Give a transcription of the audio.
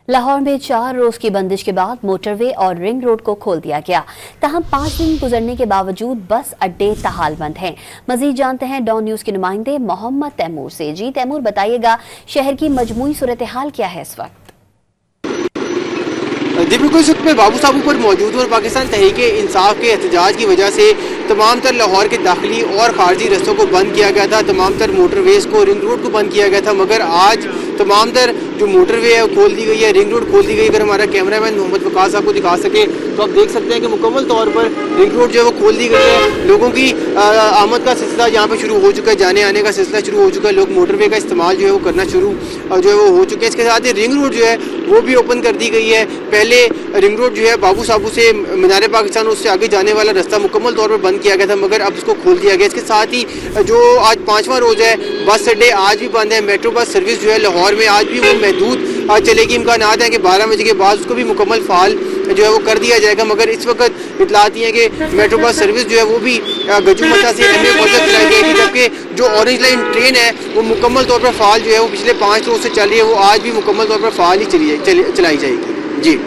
लाहौर में 4 रोज की बंदिश के बाद मोटरवे और रिंग रोड को खोल दिया गया। तहम 5 दिन गुजरने के बावजूद बस अड्डे तहाल बंद हैं। मजीद जानते हैं डॉन न्यूज के नुमाइंदे मोहम्मद तैमूर से। जी तैमूर, बताइएगा शहर की मजमूई सूरत हाल क्या है इस वक्त? जी बिल्कुल, इस वक्त मैं बाबू साहब पर मौजूद हूँ और पाकिस्तान तहरीके इंसाफ के एहतजाज की वजह से तमाम तर लाहौर के दाखिली और खारजी रस्तों को बंद किया गया था। तमाम तर मोटरवेज को, रिंग रोड को बंद किया गया था, मगर आज तमाम तर जो मोटरवे है वो खोल दी गई है, रिंग रोड खोल दी गई। अगर हमारा कैमरामैन मोहम्मद वकास साहब को दिखा सके तो आप देख सकते हैं कि मुकम्मल तौर पर रिंग रोड जो है वो खोल दी गई है। लोगों की आमद का सिलसिला यहाँ पे शुरू हो चुका है, जाने आने का सिलसिला शुरू हो चुका है। लोग मोटरवे का इस्तेमाल जो है वो करना शुरू जो है वो हो चुके हैं। इसके साथ ही रिंग रोड जो है वो भी ओपन कर दी गई है। पहले रिंग रोड जो है बाबू साबू से मीनार पाकिस्तान उससे आगे जाने वाला रास्ता मुकम्मल तौर पर बंद किया गया था, मगर अब इसको खोल दिया गया। इसके साथ ही जो आज 5वां रोज़ है, बस अड्डे आज भी बंद है। मेट्रो बस सर्विस जो है लाहौर में आज भी वो महदूद चलेगी। इम्कानात है कि 12 बजे के बाद उसको भी मुकम्मल फाल जो है वो कर दिया जाएगा, मगर इस वक्त इतलात है कि मेट्रो बस सर्विस जो है वो भी गजूमता से चलाई जाएगी, जबकि जो ऑरेंज लाइन ट्रेन है वो मुकम्मल तौर पर फाल जो है वो पिछले 5 रोज़ से चल रही है, वो आज भी मुकम्मल तौर पर फाल ही चलाई जाएगी। जी।